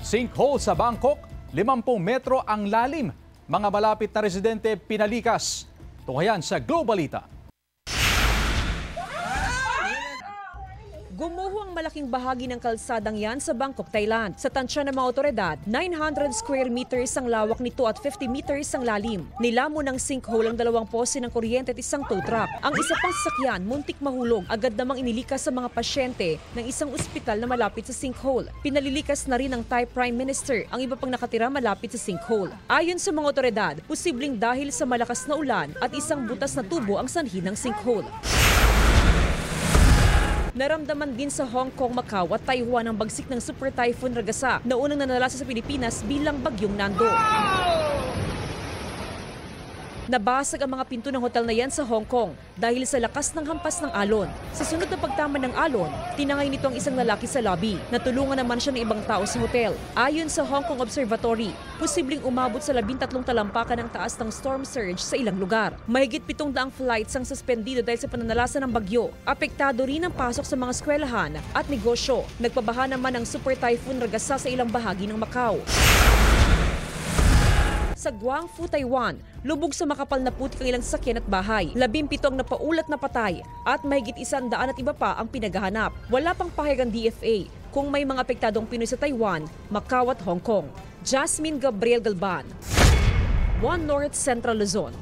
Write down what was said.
Sinkhole sa Bangkok, 50 metro ang lalim. Mga malapit na residente pinalikas. Tunghayan sa Globalita. Gumuho ang malaking bahagi ng kalsadang yan sa Bangkok, Thailand. Sa tansya ng mga otoridad, 900 square meters ang lawak nito at 50 meters ang lalim. Nilamon ng sinkhole ang dalawang pose ng kuryente at isang tow truck. Ang isa pang sasakyan, muntik mahulog, agad namang inilikas sa mga pasyente ng isang ospital na malapit sa sinkhole. Pinalilikas na rin ng Thai Prime Minister ang iba pang nakatira malapit sa sinkhole. Ayon sa mga otoridad, posibleng dahil sa malakas na ulan at isang butas na tubo ang sanhi ng sinkhole. Naramdaman din sa Hong Kong, Macau at Taiwan ang bagsik ng Super Typhoon Ragasa na unang nanalasa sa Pilipinas bilang bagyong Nando. Nabasag ang mga pinto ng hotel na yan sa Hong Kong dahil sa lakas ng hampas ng alon. Sa sunod na pagtama ng alon, tinangay nito ang isang lalaki sa lobby. Natulungan naman siya ng ibang tao sa hotel. Ayon sa Hong Kong Observatory, posibleng umabot sa 13 talampakan ng taas ng storm surge sa ilang lugar. Mahigit 700 flights ang suspendido dahil sa pananalasa ng bagyo. Apektado rin ang pasok sa mga eskwelahan at negosyo. Nagpabaha naman ang Super Typhoon Ragasa sa ilang bahagi ng Macau. Sa Guangzhou, Taiwan, lubog sa makapal na putik ang ilang sasakyan at bahay. 17 ang napaulat na patay at mahigit 100 at iba pa ang pinaghahanap. Wala pang pahayag ang DFA kung may mga apektadong Pinoy sa Taiwan, Macau at Hong Kong. Jasmine Gabriel Galban, One North Central Luzon.